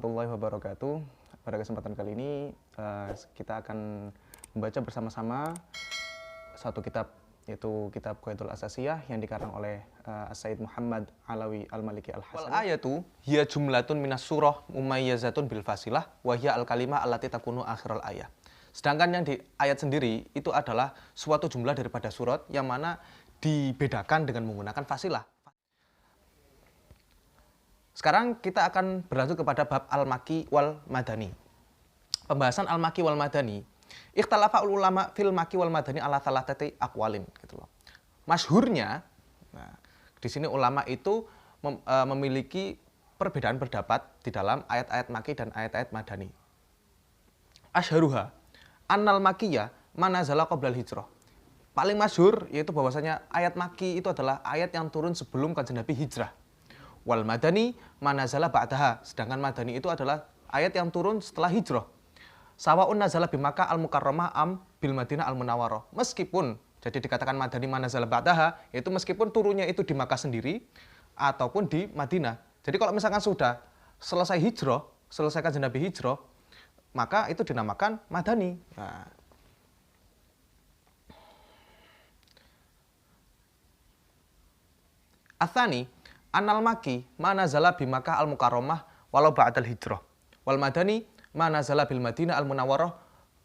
warahmatullahi wabarakatuh. Pada kesempatan kali ini kita akan membaca bersama-sama satu kitab, yaitu kitab Qaidul Asasiyah yang dikarang oleh As-Sayyid Muhammad Alawi Al-Maliki Al-Hasani. Wal ayatu hiya jumlatun minas surah mumayyazatun bil fasilah wa hiya al-kalimah allati takunu akhiral ayah. Sedangkan yang di ayat sendiri itu adalah suatu jumlah daripada surat yang mana dibedakan dengan menggunakan fasilah. Sekarang kita akan berlanjut kepada bab al-Maki wal Madani. Pembahasan al-Maki wal Madani. Ikhtalafa ulama fil Maki wal Madani ala thalathati aqwalin gitu loh. Masyhurnya, nah, di sini ulama itu memiliki perbedaan pendapat di dalam ayat-ayat Maki dan ayat-ayat Madani. Asyharuha annal Makiyah manazala qoblal hijrah. Paling masyhur yaitu bahwasanya ayat Maki itu adalah ayat yang turun sebelum Kanjeng Nabi hijrah. Wal Madani manazala ba'daha. Sedangkan Madani itu adalah ayat yang turun setelah hijrah. Sawa'un nazala bi Makkah al-Mukarramah am bil Madinah al-Munawwarah. Meskipun jadi dikatakan Madani manazala ba'daha, yaitu meskipun turunnya itu di Makkah sendiri ataupun di Madinah. Jadi kalau misalkan sudah selesai hijrah, selesai Kanjeng Nabi hijrah, maka itu dinamakan Madani. Nah, Atsani Anal Maki manazala bi Makkah al-Mukarramah walau ba'dal hijrah. Wal Madani manazala bil Madinah al-Munawwarah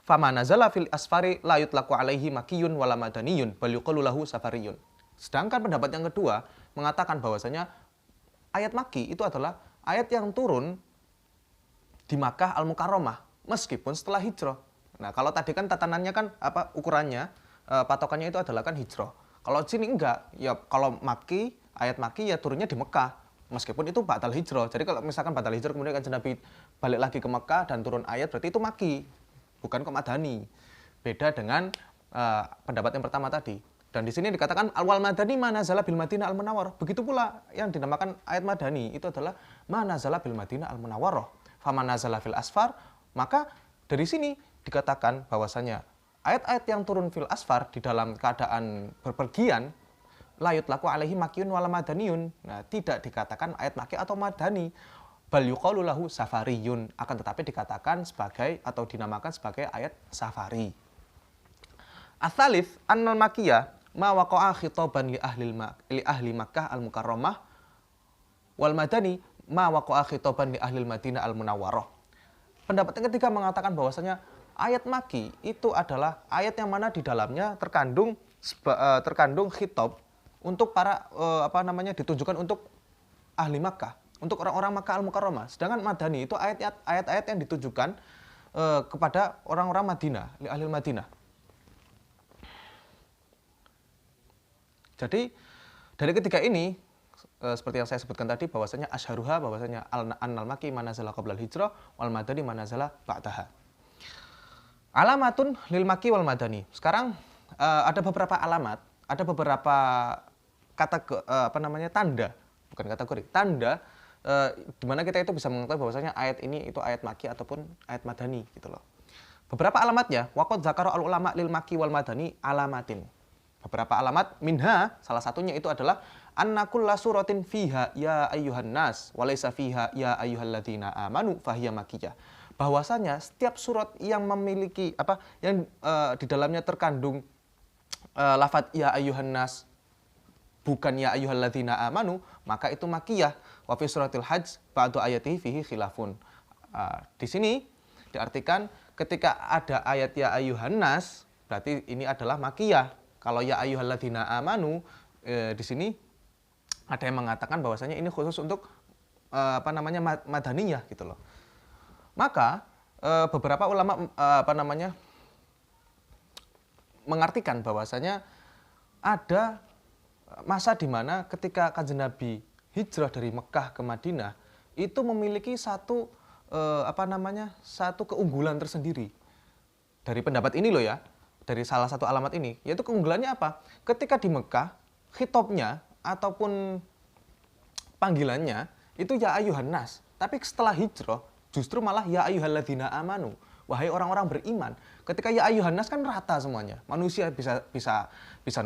famanazala fil asfari la yutlaqu alaihi makiyun wala madaniyun bal yuqalu lahu safariyun. Sedangkan pendapat yang kedua mengatakan bahwasanya ayat Maki itu adalah ayat yang turun di Makkah al-Mukarramah meskipun setelah hijrah. Nah, kalau tadi kan tatanannya kan ukurannya patokannya itu adalah kan hijrah. Kalau sini enggak, ya kalau Maki, ayat Maki ya turunnya di Mekah, meskipun itu batal hijrah. Jadi kalau misalkan batal hijrah kemudian Kanjeng Nabi balik lagi ke Mekah dan turun ayat, berarti itu Maki, bukan ke Madani. Beda dengan pendapat yang pertama tadi. Dan di sini dikatakan al-wal madani manazala bil Madinah al-Munawwarah. Begitu pula yang dinamakan ayat Madani itu adalah manazala bil Madinah al-Munawwarah. Famanazala fil asfar, maka dari sini dikatakan bahwasanya ayat-ayat yang turun fil asfar di dalam keadaan berpergian layut laku alaihi makiyun wala madaniyun. Nah, tidak dikatakan ayat maki atau madani. Bal yuqalu lahu safariyun, akan tetapi dikatakan sebagai atau dinamakan sebagai ayat safari. Ats-tsalits annal makiyah ma waqa'a khitaban li ahli Makkah al-Mukarramah wal madani ma waqa'a khitaban li ahli Madinah al-Munawwarah. Pendapat yang ketiga mengatakan bahwasanya ayat Maki itu adalah ayat yang mana di dalamnya terkandung khitab untuk para ditujukan untuk ahli Makkah, untuk orang-orang Makkah al-Mukarramah. Sedangkan Madani itu ayat-ayat yang ditujukan kepada orang-orang Madinah, ahli Madinah. Jadi dari ketiga ini seperti yang saya sebutkan tadi bahwasanya asyharuha bahwasanya annal Maki manazala qoblal hijrah wal Madani manazala ba'daha. Alamatun lil Maki wal Madani. Sekarang ada beberapa alamat, ada beberapa tanda, bukan kategori, tanda di mana kita itu bisa mengetahui bahwasanya ayat ini itu ayat Maki ataupun ayat Madani gitu loh. Beberapa alamatnya waqad zakara al ulama lil Maki wal Madani alamatin. Beberapa alamat minha salah satunya itu adalah anna kulla suratin fiha ya ayyuhan nas wa laysa fiha ya ayyuhalladzina amanu fahiya makkiyah. Bahwasanya setiap surat yang memiliki di dalamnya terkandung lafaz ya ayyuhan nas bukan ya ayyuhalladzina amanu, maka itu makkiyah. Wa fi suratil hajj ba'du ayatihi fihi khilafun. Di sini diartikan ketika ada ayat ya ayyuhan nas berarti ini adalah makkiyah. Kalau ya ayyuhalladzina amanu di sini ada yang mengatakan bahwasanya ini khusus untuk madaniyah gitu loh. Maka beberapa ulama mengartikan bahwasanya ada masa di mana ketika Kanjeng Nabi hijrah dari Mekah ke Madinah itu memiliki satu keunggulan tersendiri. Dari pendapat ini loh ya, dari salah satu alamat ini, yaitu keunggulannya apa? Ketika di Mekah, khitabnya ataupun panggilannya itu ya ayyuhan nas. Tapi setelah hijrah justru malah ya ayyuhalladzina amanu. Wahai orang-orang beriman. Ketika ya ayyuhan nas kan rata semuanya. Manusia bisa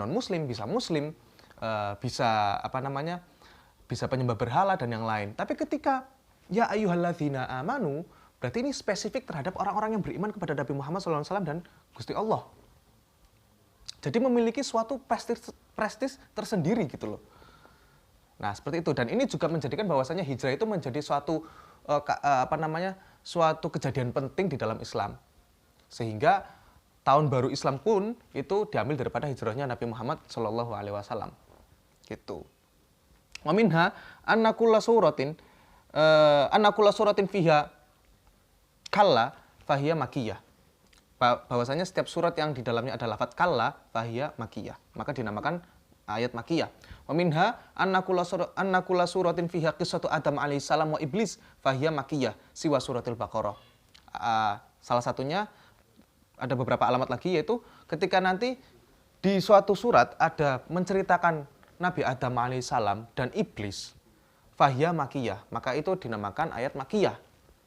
non muslim, bisa muslim, bisa penyembah berhala dan yang lain. Tapi ketika Ya ayyuhalladzina amanu, berarti ini spesifik terhadap orang-orang yang beriman kepada Nabi Muhammad SAW dan Gusti Allah. Jadi memiliki suatu prestis tersendiri gitu loh. Nah, seperti itu. Dan ini juga menjadikan bahwasanya hijrah itu menjadi suatu suatu kejadian penting di dalam Islam. Sehingga tahun baru Islam pun itu diambil daripada hijrahnya Nabi Muhammad SAW. Gitu. Wa minha anna kulla suratin fiha kalla fahiya makiyah. Bahwasanya setiap surat yang di dalamnya ada lafaz kalla fahiya makiyah, maka dinamakan ayat makiyah. Wa minha anna kulla suratin fiha qissatu Adam alaihissalam wa iblis fahiya makiyah siwa suratil Baqarah. Salah satunya ada beberapa alamat lagi, yaitu ketika nanti di suatu surat ada menceritakan Nabi Adam alaihissalam dan iblis, fahiya makiyah, maka itu dinamakan ayat makiyah.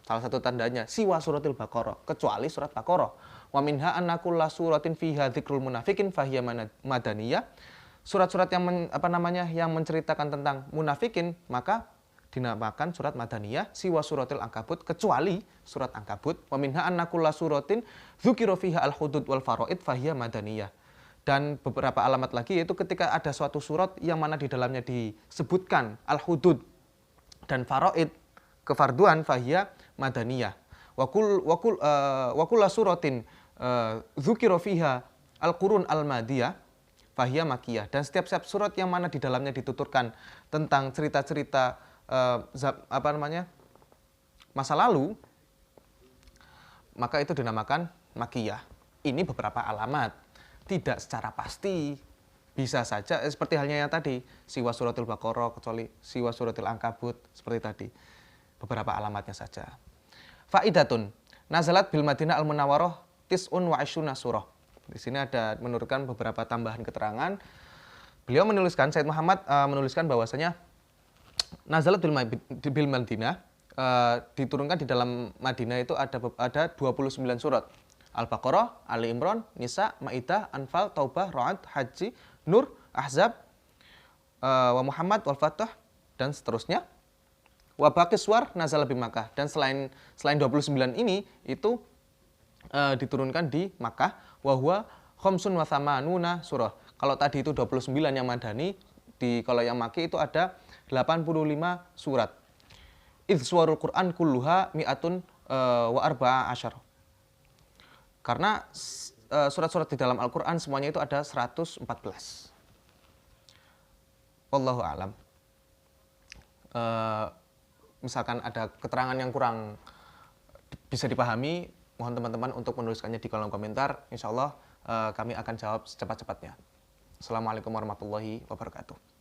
Salah satu tandanya siwa suratil Baqarah, kecuali surat Baqarah. Wa minha anna kulla suratin fiha dzikrul munafikin fahiya madaniyah. Surat-surat yang menceritakan tentang munafikin maka dinamakan surat madaniyah siwa suratil Ankabut, kecuali surat Ankabut. Wa minha anna kulla suratin dzukira fiha al-hudud wal faraid fahiya madaniyah. Dan beberapa alamat lagi, yaitu ketika ada suatu surat yang mana di dalamnya disebutkan al-hudud dan faraid, kefarduan, fahiya madaniyah. Wa kulla suratin dzukira fiha al-qurun al-madiyah fahiya makiyah. Dan setiap surat yang mana di dalamnya dituturkan tentang cerita-cerita masa lalu, maka itu dinamakan makiyah. Ini beberapa alamat, tidak secara pasti. Bisa saja seperti halnya yang tadi, siwa suratul Baqarah, kecuali siwa suratul Ankabut, seperti tadi. Beberapa alamatnya saja. Faidatun, nazalat bil Madinah al-Munawwarah tis'un wa isyuna surah. Di sini ada menurunkan beberapa tambahan keterangan. Beliau menuliskan, Said Muhammad menuliskan bahwasanya nazalat bil Madinah, diturunkan di dalam Madinah itu ada 29 surat. Al-Baqarah, Ali Imran, Nisa, Maidah, Anfal, Taubah, Ra'd, Haji, Nur, Ahzab, wa Muhammad, wal Fatah, dan seterusnya. Wa baqis suwar nazala bi Makkah. Dan selain 29 ini itu diturunkan di Makkah. Wa huwa khamsun wa thamanuna surah. Kalau tadi itu 29 yang madani, kalau yang Makki itu ada 85 surat. Idz suwarul Qur'an kulluha mi'atun wa arba'a asyar. Karena surat-surat di dalam Al-Qur'an semuanya itu ada 114. Wallahu a'lam. Misalkan ada keterangan yang kurang bisa dipahami, mohon teman-teman untuk menuliskannya di kolom komentar. Insya Allah kami akan jawab secepat-cepatnya. Assalamualaikum warahmatullahi wabarakatuh.